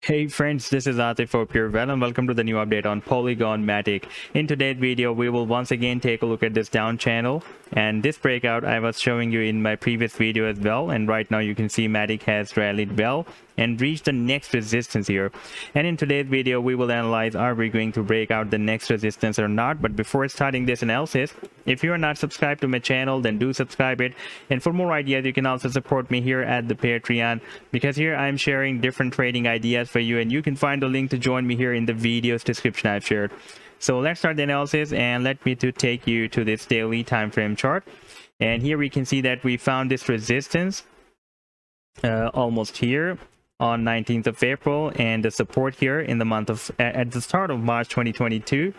Hey friends, this is Atif. Hope you're well and welcome to the new update on Polygon MATIC. In today's video, we will once again take a look at this down channel, and this breakout I was showing you in my previous video as well, and right now you can see MATIC has rallied well and reached the next resistance here. And in today's video, we will analyze are we going to break out the next resistance or not. But before starting this analysis, if you are not subscribed to my channel, then do subscribe it. And for more ideas, you can also support me here at the Patreon, because here I'm sharing different trading ideas for you, and you can find the link to join me here in the video's description I've shared. So let's start the analysis, and let me to take you to this daily time frame chart. And here we can see that we found this resistance almost here on 19th of April, and the support here in the month of at the start of March 2022.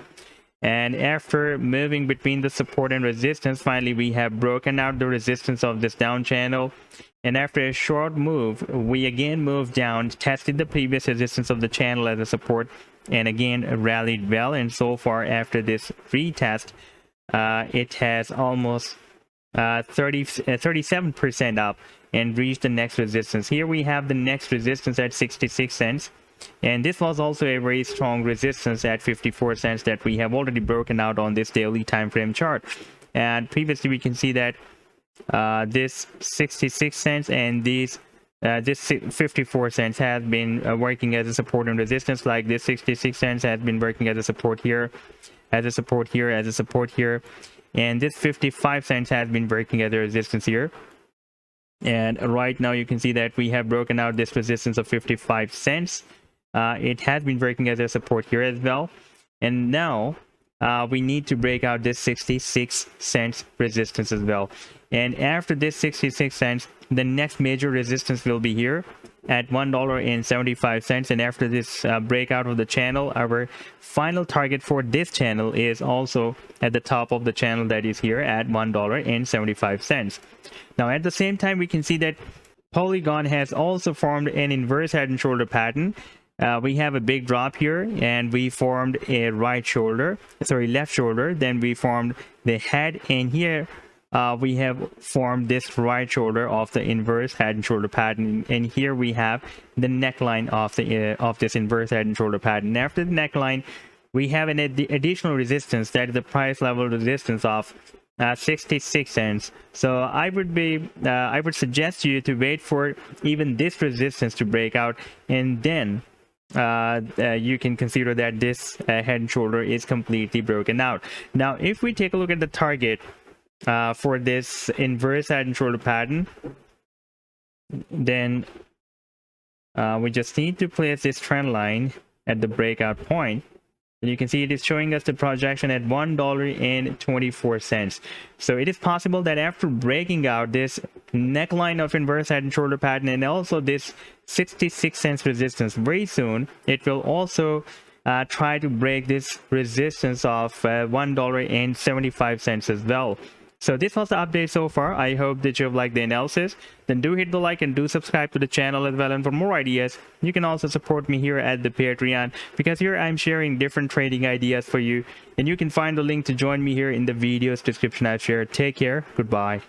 And after moving between the support and resistance, finally we have broken out the resistance of this down channel. And after a short move, we again moved down, tested the previous resistance of the channel as a support, and again rallied well. And so far, after this retest, it has almost 37% up and reached the next resistance. Here we have the next resistance at 66 cents. And this was also a very strong resistance at 54 cents that we have already broken out on this daily time frame chart. And previously we can see that this 66 cents and this 54 cents has been working as a support and resistance. Like this 66 cents has been working as a support here, as a support here, as a support here, and this 55 cents has been working as a resistance here. And right now you can see that we have broken out this resistance of 55 cents. It has been working as a support here as well, and now we need to break out this 66 cents resistance as well. And after this 66 cents, the next major resistance will be here at $1.75. And after this breakout of the channel, our final target for this channel is also at the top of the channel, that is here at $1.75. Now at the same time, we can see that Polygon has also formed an inverse head and shoulder pattern. We have a big drop here, and we formed a left shoulder, then we formed the head, and here we have formed this right shoulder of the inverse head and shoulder pattern, and here we have the neckline of the of this inverse head and shoulder pattern. After the neckline, we have an additional resistance, that is the price level resistance of 66 cents. So I would suggest you to wait for even this resistance to break out, and then you can consider that this head and shoulder is completely broken out. Now if we take a look at the target for this inverse head and shoulder pattern, then we just need to place this trend line at the breakout point. And you can see it is showing us the projection at $1.24. So it is possible that after breaking out this neckline of inverse head and shoulder pattern, and also this 66 cents resistance, very soon it will also try to break this resistance of $1.75 as well. So this was the update so far. I hope that you have liked the analysis. Then do hit the like and do subscribe to the channel as well. And for more ideas, you can also support me here at the Patreon, because here I'm sharing different trading ideas for you. And you can find the link to join me here in the video's description I've shared. Take care. Goodbye.